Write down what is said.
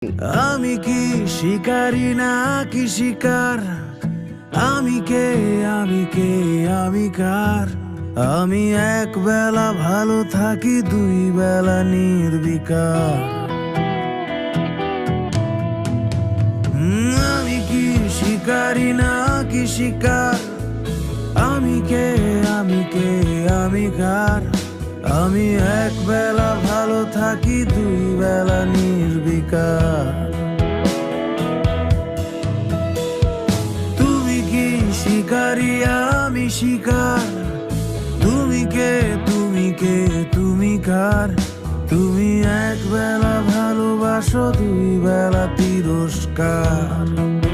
আমি কি শিকারি না কি শিকার? আমি কে, আমি কে, আমি কার? আমি এক বেলা ভালো থাকি, দুই বেলা নির্বিকার। আমি কি শিকারি না কি শিকার? আমি কে, আমি কে, আমি কার? আমি এক বেলা ভালো থাকি, দুই বেলা নির্বিকার। তুমি কি শিকারি, আমি শিকার? তুমি কে, তুমি কে, তুমি কার? তুমি এক বেলা ভালোবাসো, দুই বেলা তিরস্কার।